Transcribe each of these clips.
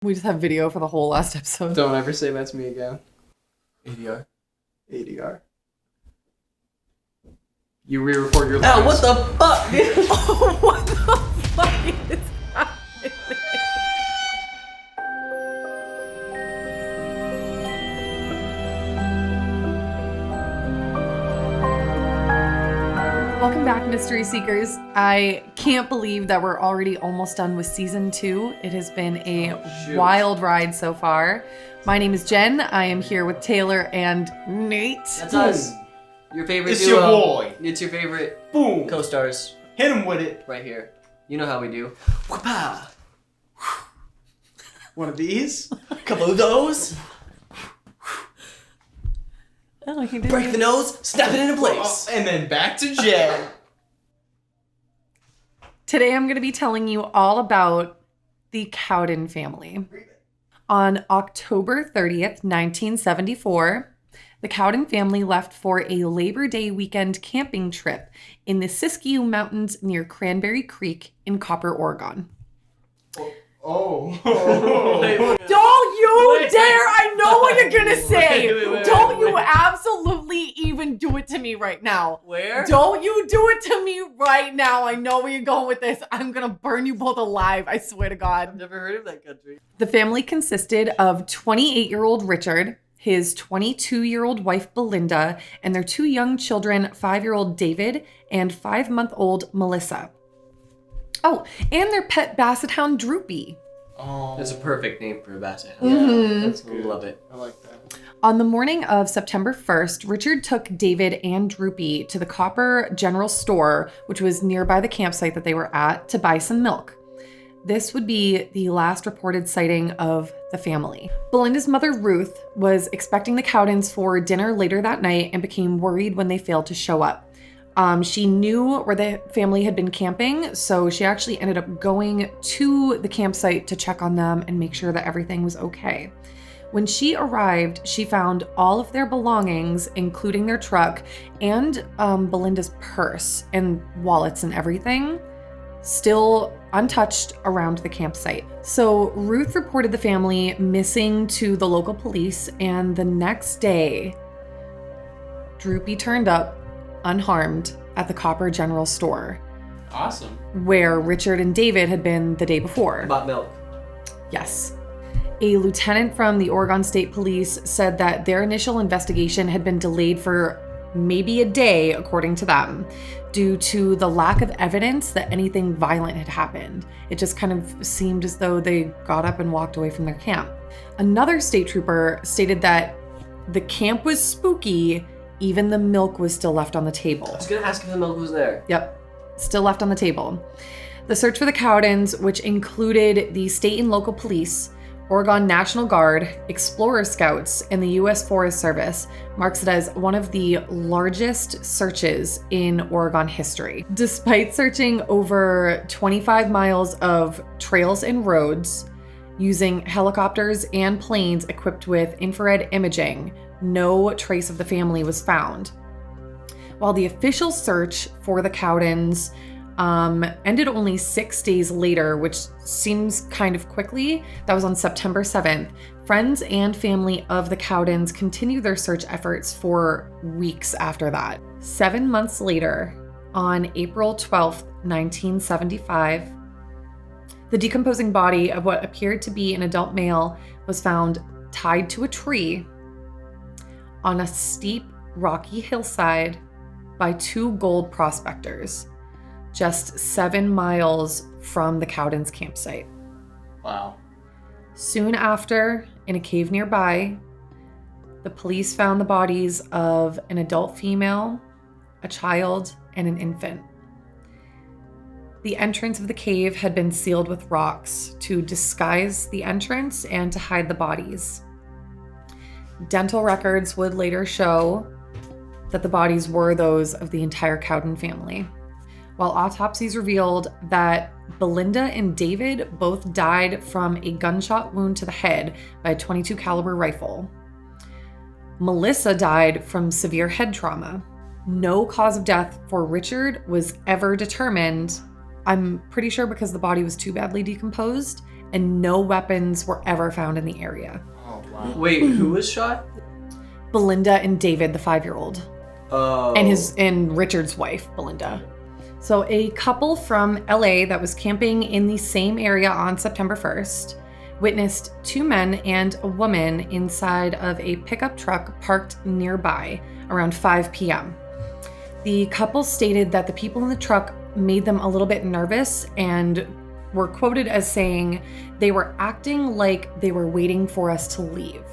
We just have video for the whole last episode. Don't ever say that's me again. ADR. ADR. You re-record your lines. Oh, what the fuck, dude? Oh, what the fuck is happening? Welcome back, Mystery Seekers. I can't believe that we're already almost done with season 2. It has been a wild ride so far. My name is Jen. I am here with Taylor and Nate. That's us. Your favorite It's duo. your boy. It's your favorite Boom. co-stars Hit him with it. right here. You know how we do. Whoop-ah. One of these. A couple of those. Oh, he did Break it. the nose, snap it into place. And then back to Jen. Today I'm going to be telling you all about the Cowden family. On October 30th, 1974, the Cowden family left for a Labor Day weekend camping trip in the Siskiyou Mountains near Cranberry Creek in Copper, Oregon. Oh. Don't you dare! I know what you're gonna say! Wait, Don't you absolutely even do it to me right now. Where? Don't you do it to me right now. I know where you're going with this. I'm gonna burn you both alive, I swear to I've God. never heard of that country. The family consisted of 28-year-old Richard, his 22-year-old wife Belinda, and their 2 young children, 5-year-old David and 5-month-old Melissa. Oh, and their pet basset hound Droopy. Oh. That's a perfect name for a basset hound. Mhm. That's good. Love it. I like that. On the morning of September 1st, Richard took David and Droopy to the Copper General Store, which was nearby the campsite that they were at, to buy some milk. This would be the last reported sighting of the family. Belinda's mother, Ruth, was expecting the Cowdens for dinner later that night and became worried when they failed to show up. She knew where the family had been camping, so she actually ended up going to the campsite to check on them and make sure that everything was okay. When she arrived, she found all of their belongings, including their truck and Belinda's purse and wallets and everything, still untouched around the campsite. So Ruth reported the family missing to the local police, and the next day, Droopy turned up unharmed at the Copper General Store, Awesome. where Richard and David had been the day before. Bought milk. Yes. A lieutenant from the Oregon State Police said that their initial investigation had been delayed for maybe a day, according to them, due to the lack of evidence that anything violent had happened. It just kind of seemed as though they got up and walked away from their camp. Another state trooper stated that the camp was spooky, even the milk was still left on the table. I was gonna ask if the milk was there. Yep, still left on the table. The search for the Cowdens, which included the state and local police, Oregon National Guard, Explorer Scouts, and the U.S. Forest Service, marks it as one of the largest searches in Oregon history. Despite searching over 25 miles of trails and roads, using helicopters and planes equipped with infrared imaging, no trace of the family was found. While the official search for the Cowdens ended only 6 days later, which seems kind of quickly, that was on September 7th, friends and family of the Cowdens continued their search efforts for weeks after that. 7 months later, on April 12th, 1975, the decomposing body of what appeared to be an adult male was found tied to a tree on a steep, rocky hillside by 2 gold prospectors, just 7 miles from the Cowdens campsite. Wow. Soon after, in a cave nearby, the police found the bodies of an adult female, a child, and an infant. The entrance of the cave had been sealed with rocks to disguise the entrance and to hide the bodies. Dental records would later show that the bodies were those of the entire Cowden family, while autopsies revealed that Belinda and David both died from a gunshot wound to the head by a .22 caliber rifle. Melissa died from severe head trauma. No cause of death for Richard was ever determined. I'm pretty sure because the body was too badly decomposed, and no weapons were ever found in the area. Oh, wow. Wait, who was shot? Belinda and David, the 5-year-old, Oh. and Richard's wife, Belinda. So a couple from LA that was camping in the same area on September 1st witnessed 2 men and a woman inside of a pickup truck parked nearby around 5 p.m. The couple stated that the people in the truck made them a little bit nervous and were quoted as saying they were acting like they were waiting for us to leave.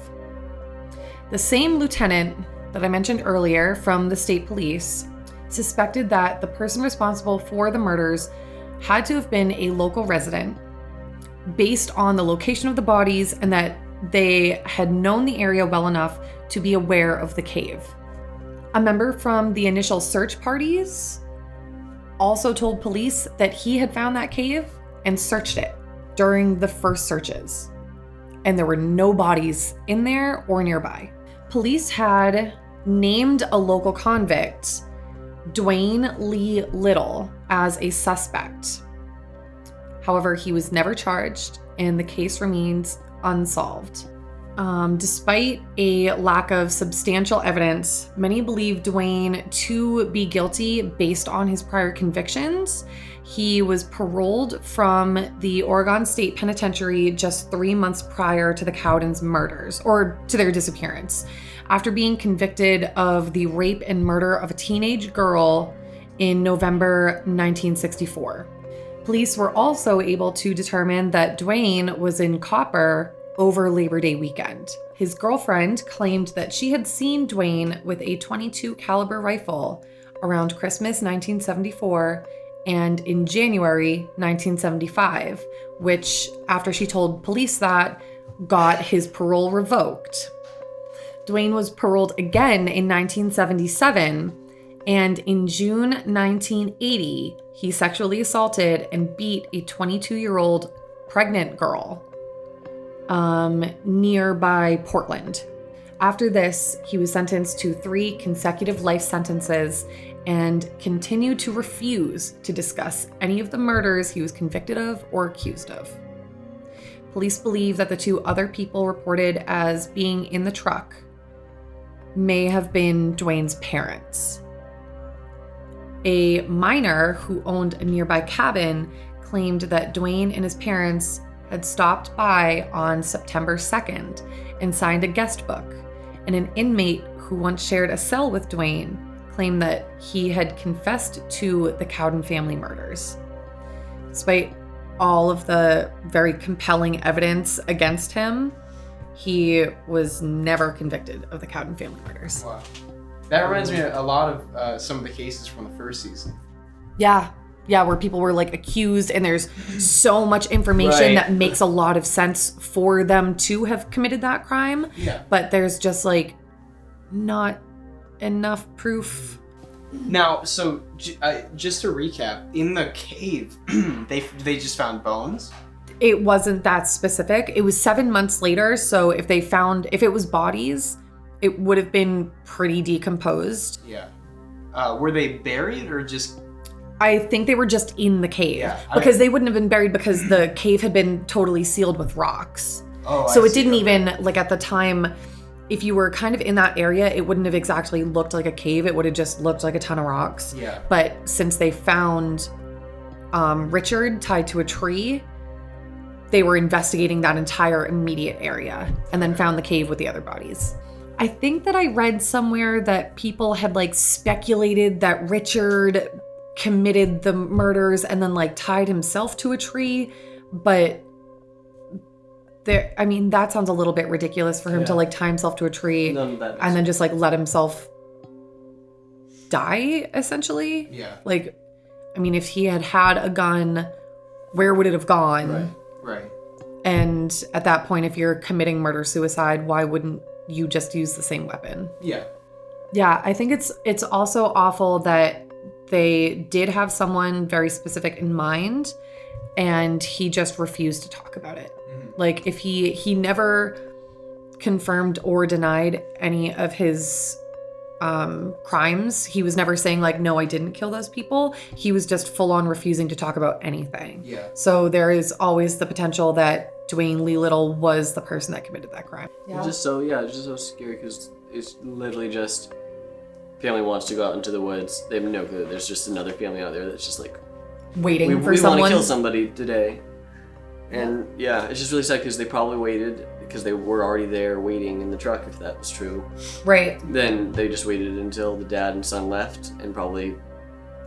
The same lieutenant that I mentioned earlier from the state police suspected that the person responsible for the murders had to have been a local resident based on the location of the bodies and that they had known the area well enough to be aware of the cave. A member from the initial search parties also told police that he had found that cave and searched it during the first searches, and there were no bodies in there or nearby. Police had named a local convict, Dwayne Lee Little, as a suspect. However, he was never charged and the case remains unsolved. Despite a lack of substantial evidence, many believe Dwayne to be guilty based on his prior convictions. He was paroled from the Oregon State Penitentiary just 3 months prior to the Cowden's murders, or to their disappearance, after being convicted of the rape and murder of a teenage girl in November 1964. Police were also able to determine that Dwayne was in Copper over Labor Day weekend. His girlfriend claimed that she had seen Dwayne with a .22 caliber rifle around Christmas 1974 and in January 1975, which, after she told police that, got his parole revoked. Dwayne was paroled again in 1977, and in June 1980, he sexually assaulted and beat a 22-year-old pregnant girl nearby Portland. After this, he was sentenced to 3 consecutive life sentences and continued to refuse to discuss any of the murders he was convicted of or accused of. Police believe that the 2 other people reported as being in the truck may have been Dwayne's parents. A miner who owned a nearby cabin claimed that Dwayne and his parents had stopped by on September 2nd and signed a guest book, and an inmate who once shared a cell with Dwayne claimed that he had confessed to the Cowden family murders. Despite all of the very compelling evidence against him, he was never convicted of the Cowden family murders. Wow. That reminds me a lot of some of the cases from the first season. Yeah, where people were like accused and there's so much information Right. that makes a lot of sense for them to have committed that crime. Yeah. But there's just like not enough proof. Now, so just to recap, in the cave, they just found bones. It wasn't that specific. It was 7 months later, so if it was bodies, it would have been pretty decomposed. Yeah. Were they buried or just? I think they were just in the cave, Yeah, because they wouldn't have been buried because the cave had been totally sealed with rocks. Oh, So I it see. didn't Okay. even, like at the time, if you were kind of in that area, it wouldn't have exactly looked like a cave. It would have just looked like a ton of rocks. Yeah. But since they found Richard tied to a tree, they were investigating that entire immediate area and then found the cave with the other bodies. I think that I read somewhere that people had like speculated that Richard committed the murders and then like tied himself to a tree, but that sounds a little bit ridiculous for him to like tie himself to a tree None of that makes and then just like let himself die, essentially. Yeah. Like, I mean, if he had had a gun, where would it have gone? Right. And at that point, if you're committing murder-suicide, why wouldn't you just use the same weapon? Yeah. Yeah, I think it's also awful that they did have someone very specific in mind and he just refused to talk about it. Mm-hmm. Like, if he never confirmed or denied any of his crimes. He was never saying like, no, I didn't kill those people. He was just full on refusing to talk about anything. Yeah. So there is always the potential that Dwayne Lee Little was the person that committed that crime. It's just so scary because it's literally just family wants to go out into the woods. They have no clue. There's just another family out there that's just like Waiting for we someone. want to kill somebody today. And yeah, it's just really sad because they probably waited because they were already there waiting in the truck. If that was true, Right. then they just waited until the dad and son left and probably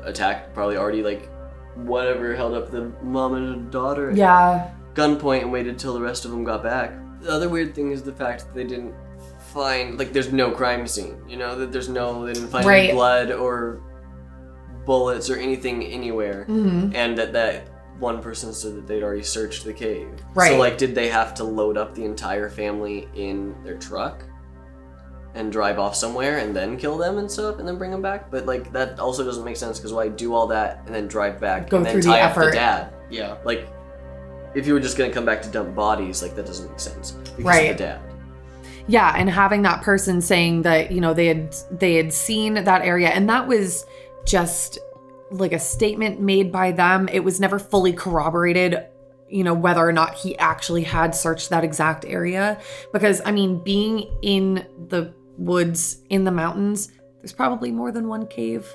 attacked. Probably already like whatever held up the mom and daughter. At Yeah. gunpoint and waited till the rest of them got back. The other weird thing is the fact that they didn't find, like, there's no crime scene, you know, that they didn't find Right. any blood or bullets or anything anywhere. Mm-hmm. And that one person said that they'd already searched the cave. Right. So, like, did they have to load up the entire family in their truck and drive off somewhere and then kill them and stuff and then bring them back? But, like, that also doesn't make sense because why do all that and then drive back Go and then through the tie up the effort. dad? Yeah. Like, if you were just gonna come back to dump bodies, like, that doesn't make sense because Right. of the dad. Yeah, and having that person saying that, you know, they had seen that area, and that was just like a statement made by them. It was never fully corroborated, you know, whether or not he actually had searched that exact area. Because, I mean, being in the woods, in the mountains, there's probably more than one cave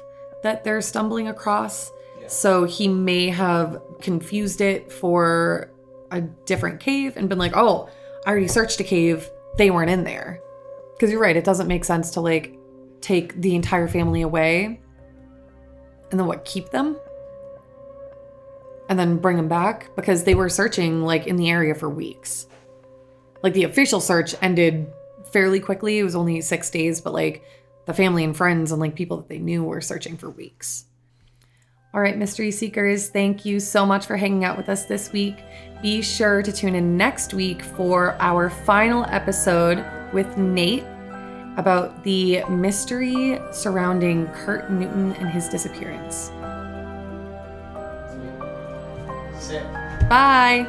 that they're stumbling across. Yeah. So he may have confused it for a different cave and been like, oh, I already searched a cave. They weren't in there. Because you're right, it doesn't make sense to like take the entire family away and then keep them? And then bring them back? Because they were searching like in the area for weeks. Like the official search ended fairly quickly. It was only 6 days, but like the family and friends and like people that they knew were searching for weeks. All right, Mystery Seekers, thank you so much for hanging out with us this week. Be sure to tune in next week for our final episode with Nate about the mystery surrounding Kurt Newton and his disappearance. Sick. Bye.